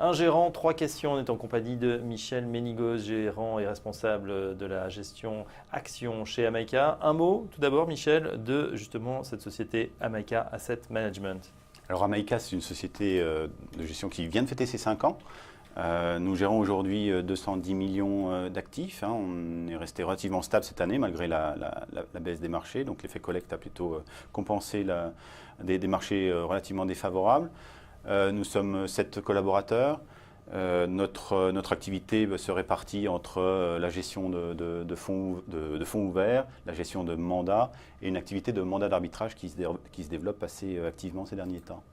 Un gérant, 3 questions. On est en compagnie de Michel Ménigos, gérant et responsable de la gestion action chez Amaïca. Un mot tout d'abord, Michel, de justement cette société Amaïca Asset Management. Alors Amaïca, c'est une société de gestion qui vient de fêter ses 5 ans. Nous gérons aujourd'hui 210 millions d'actifs. On est resté relativement stable cette année malgré la baisse des marchés. Donc l'effet collecte a plutôt compensé des marchés relativement défavorables. Nous sommes 7 collaborateurs. Notre activité se répartit entre la gestion de fonds ouverts, la gestion de mandats et une activité de mandat d'arbitrage qui se développe assez activement ces derniers temps.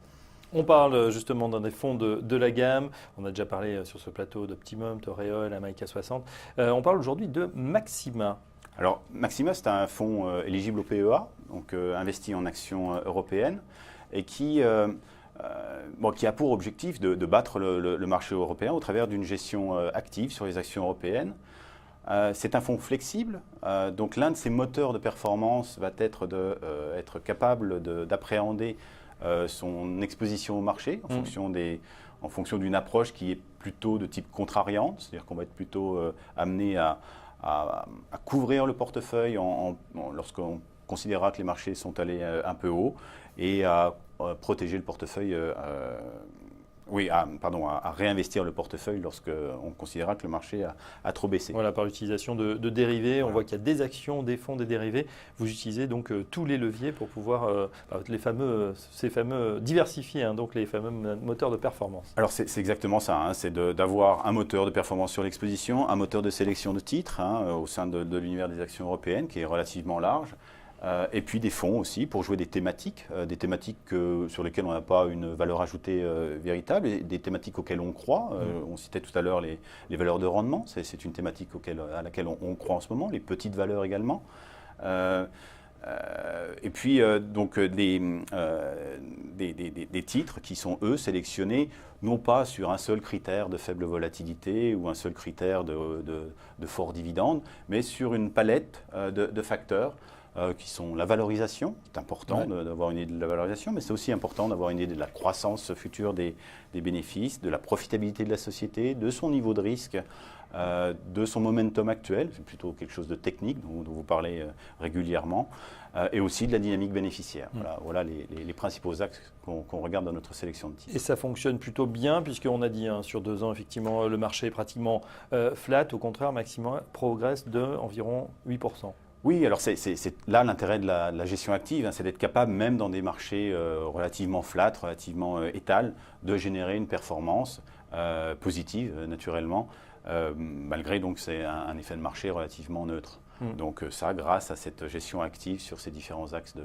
On parle justement d'un des fonds de la gamme. On a déjà parlé sur ce plateau d'Optimum, Toréol, Amaïca 60. On parle aujourd'hui de Maxima. Alors Maxima, c'est un fonds éligible au PEA, donc investi en actions européennes et qui a pour objectif de battre le marché européen au travers d'une gestion active sur les actions européennes. C'est un fonds flexible, donc l'un de ses moteurs de performance va être d'être capable d'appréhender son exposition au marché en fonction d'une approche qui est plutôt de type contrariante, c'est-à-dire qu'on va être plutôt amené à couvrir le portefeuille lorsqu'on considérera que les marchés sont allés un peu haut et à protéger le portefeuille, à réinvestir le portefeuille lorsqu'on considérera que le marché a trop baissé. Voilà, par l'utilisation de dérivés. Voilà. On voit qu'il y a des actions, des fonds, des dérivés. Vous utilisez donc tous les leviers pour pouvoir ces fameux diversifier, donc les fameux moteurs de performance. Alors c'est exactement ça, c'est d'avoir un moteur de performance sur l'exposition, un moteur de sélection de titres au sein de l'univers des actions européennes qui est relativement large. Et puis des fonds aussi pour jouer des thématiques sur lesquelles on n'a pas une valeur ajoutée véritable, et des thématiques auxquelles on croit. On citait tout à l'heure les valeurs de rendement, c'est une thématique à laquelle on croit en ce moment, les petites valeurs également. Et puis des titres qui sont eux sélectionnés non pas sur un seul critère de faible volatilité ou un seul critère de fort dividende, mais sur une palette de facteurs qui sont la valorisation. C'est important d'avoir une idée de la valorisation, mais c'est aussi important d'avoir une idée de la croissance future des bénéfices, de la profitabilité de la société, de son niveau de risque, de son momentum actuel, c'est plutôt quelque chose de technique dont vous parlez régulièrement, et aussi de la dynamique bénéficiaire. Voilà les principaux axes qu'on regarde dans notre sélection de titres. Et ça fonctionne plutôt bien, puisqu'on a dit sur 2 ans, effectivement, le marché est pratiquement flat. Au contraire, Maxima progresse d'environ 8%. Oui, alors c'est là l'intérêt de la gestion active, c'est d'être capable, même dans des marchés relativement flats, relativement étals, de générer une performance positive, naturellement, malgré donc c'est un effet de marché relativement neutre. Donc ça, grâce à cette gestion active sur ces différents axes,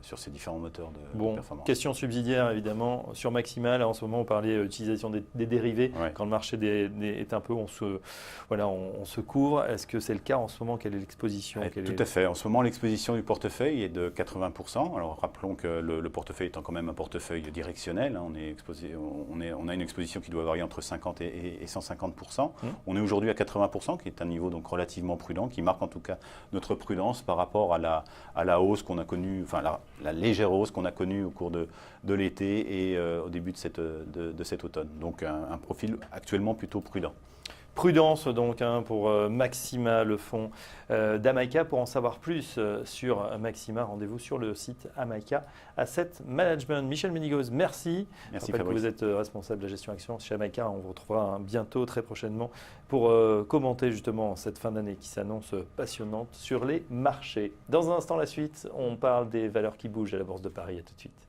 sur ces différents moteurs de performance. Question subsidiaire évidemment sur Maxima. Là, en ce moment, on parlait d'utilisation des dérivés. Ouais. Quand le marché est un peu, on se couvre. Est-ce que c'est le cas en ce moment? Quelle est l'exposition? Tout à fait. En ce moment, l'exposition du portefeuille est de 80%. Alors rappelons que le portefeuille étant quand même un portefeuille directionnel, on a une exposition qui doit varier entre 50 et 150%. On est aujourd'hui à 80%, qui est un niveau donc relativement prudent, qui marque en tout cas notre prudence par rapport à la hausse qu'on a connue, enfin la légère hausse qu'on a connue au cours de l'été et au début de cet automne. Donc un profil actuellement plutôt prudent. Prudence donc pour Maxima, le fonds d'Amaïca. Pour en savoir plus sur Maxima, rendez-vous sur le site Amaïca Asset Management. Michel Ménigos, merci. Merci Fabrice. Vous êtes responsable de la gestion action chez Amaïca. On vous retrouvera bientôt, très prochainement, pour commenter justement cette fin d'année qui s'annonce passionnante sur les marchés. Dans un instant, la suite, on parle des valeurs qui bougent à la Bourse de Paris. À tout de suite.